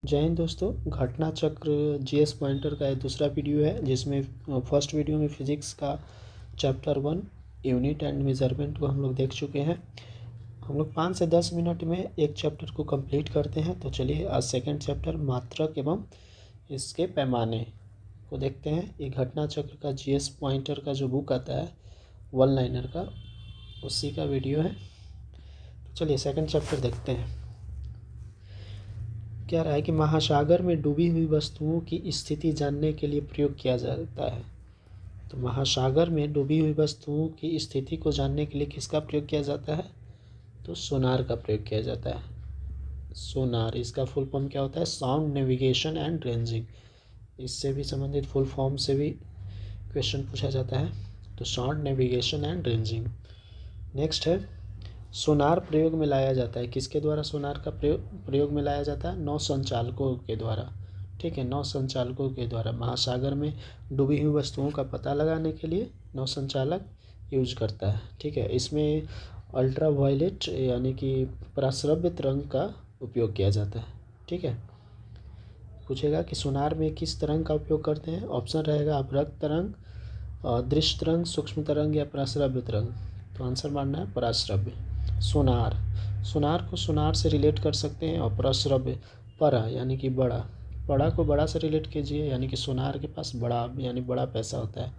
जय हिंद दोस्तों। घटना चक्र जीएस पॉइंटर का एक दूसरा वीडियो है, जिसमें फर्स्ट वीडियो में फिजिक्स का चैप्टर 1 यूनिट एंड मेजरमेंट को हम लोग देख चुके हैं। हम लोग 5 से 10 मिनट में एक चैप्टर को कंप्लीट करते हैं। तो चलिए आज सेकंड चैप्टर मात्रक एवं इसके पैमाने को देखते हैं। ये घटना चक्र का जीएस पॉइंटर का जो बुक आता है 1 लाइनर का, उसी का वीडियो है। तो चलिए सेकंड चैप्टर देखते हैं। क्या रहा है कि महासागर में डूबी हुई वस्तुओं की स्थिति जानने के लिए प्रयोग किया जाता है। तो महासागर में डूबी हुई वस्तुओं की स्थिति को जानने के लिए किसका प्रयोग किया जाता है? तो सोनार का प्रयोग किया जाता है। सोनार, इसका फुल फॉर्म क्या होता है? Sound navigation and ranging. इससे भी संबंधित फुल फॉर्म से भी क्वेश्चन पूछा जाता है। तो sound navigation and ranging. Next है सोनार प्रयोग में लाया जाता है। किसके द्वारा सोनार का प्रयोग में लाया जाता है? नौ संचालकों के द्वारा। ठीक है, नौ संचालकों के द्वारा महासागर में डूबी हुई वस्तुओं का पता लगाने के लिए नौ संचालक यूज करता है। ठीक है, इसमें अल्ट्रा वायलेट यानी कि पराश्रव्य तरंग का उपयोग किया जाता है। ठीक है, पूछेगा कि सोनार में किस तरंग का उपयोग करते हैं। ऑप्शन रहेगा अपरक्त तरंग, दृश्य तरंग, सूक्ष्म तरंग या पराश्रव्य तरंग। तो आंसर मानना है पराश्रव्य। सोनार, सोनार को सोनार से रिलेट कर सकते हैं। और पराश्रव्य, परा यानी कि बड़ा, बड़ा को बड़ा से रिलेट कीजिए, यानी कि सोनार के पास बड़ा यानी बड़ा पैसा होता है।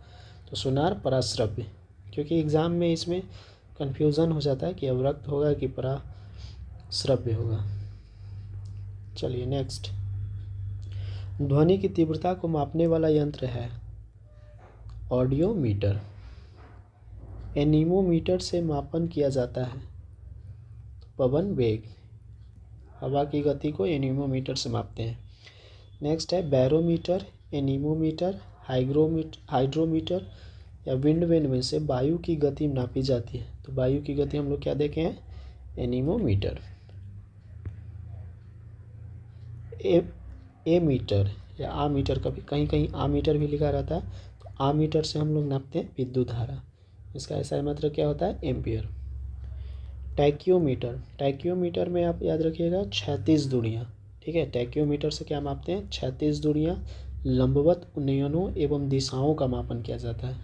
तो सोनार पराश्रव्य, क्योंकि एग्ज़ाम में इसमें कन्फ्यूज़न हो जाता है कि अवरक्त होगा कि पराश्रव्य होगा। चलिए नेक्स्ट, ध्वनि की तीव्रता को मापने वाला यंत्र है ऑडियोमीटर। एनीमोमीटर से मापन किया जाता है पवन वेग, हवा की गति को एनीमोमीटर से मापते हैं। नेक्स्ट है बैरोमीटर, एनीमोमीटर, हाइड्रोमीटर या विंड वेन में से वायु की गति नापी जाती है। तो वायु की गति हम लोग क्या देखे हैं? एनीमोमीटर। ए मीटर या आ मीटर, कभी कहीं कहीं आ मीटर भी लिखा रहता है। तो आ मीटर से हम लोग नापते हैं विद्युत धारा। इसका ऐसा मतलब क्या होता है? एम्पियर। टैक्योमीटर, टैक्योमीटर में आप याद रखिएगा 36 दूरियाँ। ठीक है, टैक्योमीटर से क्या मापते हैं? 36 दूरियाँ, लंबवत उन्नयनों एवं दिशाओं का मापन किया जाता है।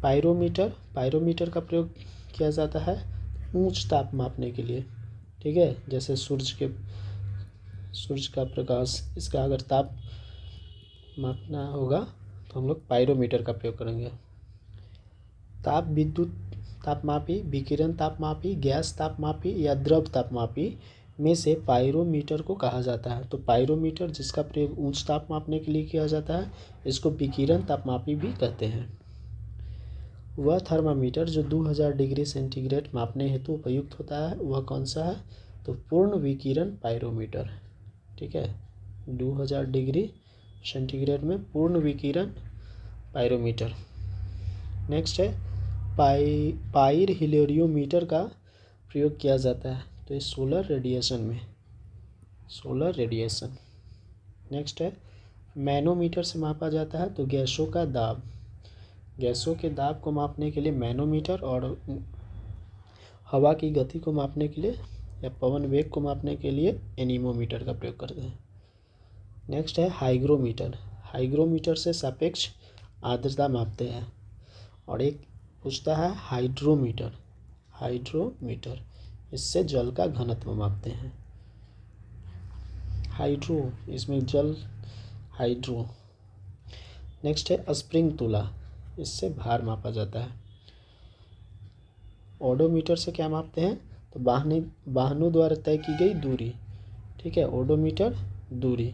पायरोमीटर, पायरोमीटर का प्रयोग किया जाता है ऊंच ताप मापने के लिए। ठीक है, जैसे सूर्य का प्रकाश, इसका अगर ताप मापना होगा तो हम लोग पायरोमीटर का प्रयोग करेंगे। ताप विद्युत तापमापी, विकिरण तापमापी, गैस तापमापी या द्रव तापमापी में से पायरोमीटर को कहा जाता है। तो पायरोमीटर जिसका प्रयोग उच्च ताप मापने के लिए किया जाता है, इसको विकिरण तापमापी भी कहते हैं। वह थर्मामीटर जो 2000 डिग्री सेंटीग्रेड मापने हेतु उपयुक्त होता है, वह कौन सा है? तो पूर्ण विकिरण पायरोमीटर। ठीक है, 2000 डिग्री सेंटीग्रेड में पूर्ण विकिरण पायरोमीटर। नेक्स्ट है पाइर हिलेरियोमीटर का प्रयोग किया जाता है। तो ये सोलर रेडिएशन में, सोलर रेडिएशन। नेक्स्ट है मैनोमीटर से मापा जाता है तो गैसों का दाब, गैसों के दाब को मापने के लिए मैनोमीटर, और हवा की गति को मापने के लिए या पवन वेग को मापने के लिए एनीमोमीटर का प्रयोग करते हैं। नेक्स्ट है हाइग्रोमीटर, हाइग्रोमीटर से सापेक्ष आर्द्रता मापते हैं। और एक पूछता है हाइड्रोमीटर, हाइड्रोमीटर इससे जल का घनत्व मापते हैं। हाइड्रो, इसमें जल, हाइड्रो। नेक्स्ट है स्प्रिंग तुला, इससे भार मापा जाता है। ओडोमीटर से क्या मापते हैं? तो वाहनों द्वारा तय की गई दूरी। ठीक है, ओडोमीटर दूरी।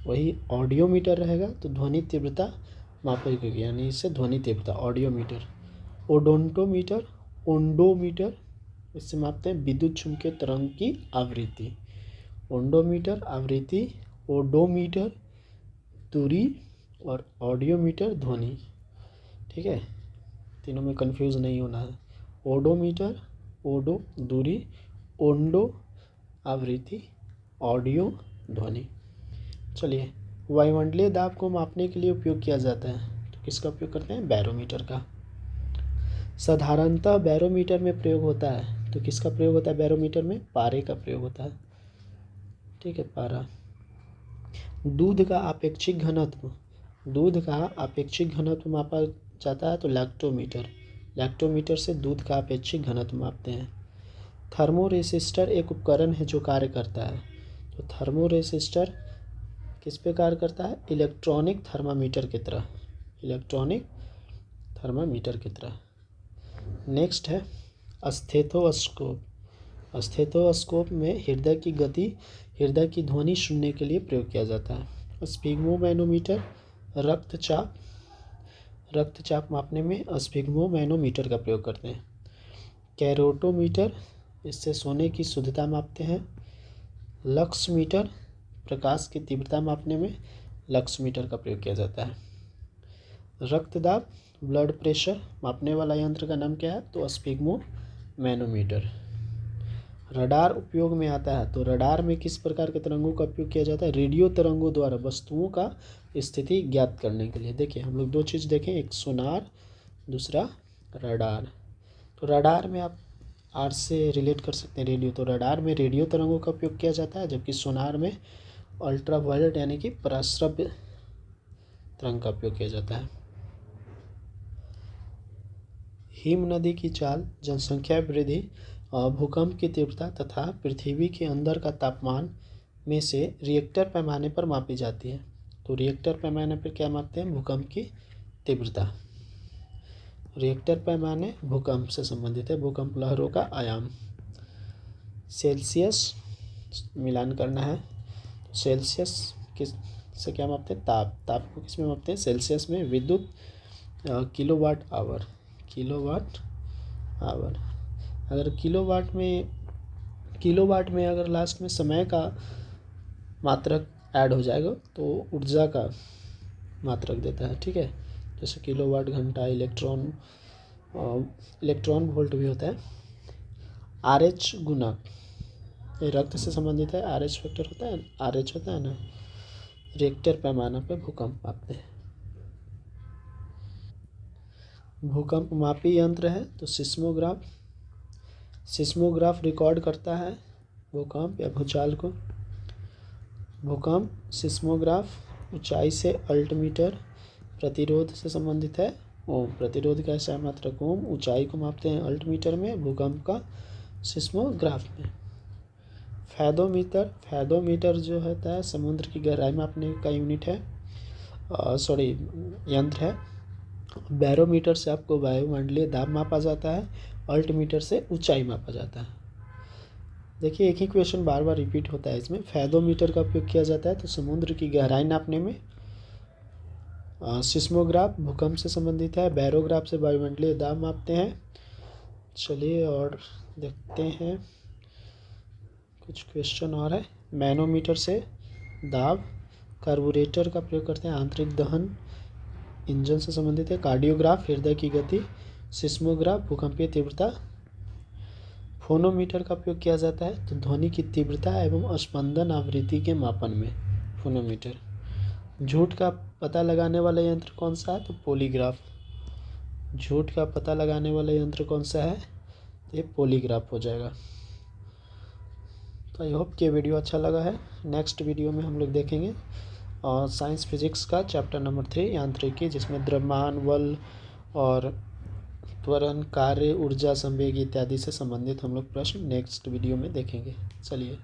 वही ऑडियोमीटर रहेगा तो ध्वनि तीव्रता मापेगी, यानी इससे ध्वनि तीव्रता, ऑडियोमीटर। ओडोंटोमीटर, ओंडोमीटर, इससे मापते हैं विद्युत चुम्बकीय तरंग की आवृत्ति। ओंडोमीटर आवृत्ति, ओडोमीटर दूरी और ऑडियोमीटर ध्वनि। ठीक है, तीनों में कंफ्यूज नहीं होना है। ओडोमीटर, ओडो दूरी, ओंडो आवृत्ति, ऑडियो ध्वनि। चलिए, वायुमंडलीय दाब को मापने के लिए उपयोग किया जाता है तो किसका उपयोग करते हैं? बैरोमीटर का। साधारणतः बैरोमीटर में प्रयोग होता है तो किसका प्रयोग होता है? बैरोमीटर में पारे का प्रयोग होता है। ठीक है, पारा। दूध का आपेक्षिक घनत्व मापा जाता है तो लैक्टोमीटर। लैक्टोमीटर से दूध का आपेक्षिक घनत्व मापते हैं। थर्मोरेसिस्टर एक उपकरण है जो कार्य करता है, तो थर्मोरेसिस्टर किस पे कार्य करता है? इलेक्ट्रॉनिक थर्मामीटर की तरह। नेक्स्ट है स्टेथोस्कोप में हृदय की ध्वनि सुनने के लिए प्रयोग किया जाता है। स्फिग्मोमैनोमीटर रक्तचाप मापने में स्फिग्मोमैनोमीटर का प्रयोग करते हैं। कैरोटोमीटर, इससे सोने की शुद्धता मापते हैं। लक्समीटर, प्रकाश की तीव्रता मापने में लक्समीटर का प्रयोग किया जाता है। रक्तदाब, ब्लड प्रेशर मापने वाला यंत्र का नाम क्या है? तो स्फिग्मोमैनोमीटर। रडार उपयोग में आता है, तो रडार में किस प्रकार के तरंगों का उपयोग किया जाता है? रेडियो तरंगों द्वारा वस्तुओं का स्थिति ज्ञात करने के लिए। देखिए हम लोग दो चीज़ देखें, एक सोनार, दूसरा रडार। तो रडार में आप आर से रिलेट कर सकते हैं रेडियो, तो रडार में रेडियो तरंगों का उपयोग किया जाता है, जबकि सोनार में अल्ट्रावायलेट यानी कि पराश्रव्य तरंग का उपयोग किया जाता है। हिम नदी की चाल, जनसंख्या वृद्धि, भूकंप की तीव्रता तथा पृथ्वी के अंदर का तापमान में से रिएक्टर पैमाने पर मापी जाती है। तो रिएक्टर पैमाने पर क्या मापते हैं? भूकंप की तीव्रता। रिएक्टर पैमाने भूकंप से संबंधित है, भूकंप लहरों का आयाम। सेल्सियस मिलान करना है, सेल्सियस किस से क्या मापते हैं? ताप को किस में मापते हैं? सेल्सियस में। विद्युत किलोवाट आवर। अगर किलोवाट में अगर लास्ट में समय का मात्रक ऐड हो जाएगा तो ऊर्जा का मात्रक देता है, ठीक है। जैसे किलोवाट घंटा, इलेक्ट्रॉन वोल्ट भी होता है। RH गुणक, ये रक्त से संबंधित है। RH फैक्टर होता है, RH होता है ना। रिएक्टर पैमाना पर भूकंप मापते हैं। भूकंप मापी यंत्र है तो सिस्मोग्राफ रिकॉर्ड करता है भूकंप या भूचाल को। भूकंप सिस्मोग्राफ ऊंचाई से अल्टीमीटर, प्रतिरोध से संबंधित है ओम। प्रतिरोध का ऐसा मात्रक ओम, ऊंचाई को मापते हैं अल्टीमीटर में, भूकंप का सिस्मोग्राफ में। फैदोमीटर जो होता है समुद्र की गहराई मापने का यूनिट है, यंत्र है। बैरोमीटर से आपको वायुमंडलीय दाब मापा जाता है, अल्टीमीटर से ऊंचाई मापा जाता है। देखिए एक ही क्वेश्चन बार बार रिपीट होता है इसमें। फैदोमीटर का उपयोग किया जाता है तो समुद्र की गहराई नापने में। सिस्मोग्राफ भूकंप से संबंधित है। बैरोग्राफ से वायुमंडलीय दाब मापते हैं। चलिए और देखते हैं कुछ क्वेश्चन और है। मैनोमीटर से दाब। कार्बोरेटर का प्रयोग करते हैं, आंतरिक दहन इंजन से संबंधित है। कार्डियोग्राफ हृदय की गति। सिस्मोग्राफ भूकंपीय तीव्रता। फोनोमीटर का उपयोग किया जाता है तो ध्वनि की तीव्रता एवं स्पंदन आवृत्ति के मापन में फोनोमीटर। झूठ का पता लगाने वाला यंत्र कौन सा है? तो पॉलीग्राफ। झूठ का पता लगाने वाला यंत्र कौन सा है? ये पॉलीग्राफ हो जाएगा। तो आई होप कि वीडियो अच्छा लगा है। नेक्स्ट वीडियो में हम लोग देखेंगे और साइंस फिजिक्स का चैप्टर नंबर 3 यांत्रिकी, जिसमें द्रव्यमान, बल और त्वरण, कार्य, ऊर्जा, संवेग इत्यादि से संबंधित हम लोग प्रश्न नेक्स्ट वीडियो में देखेंगे। चलिए।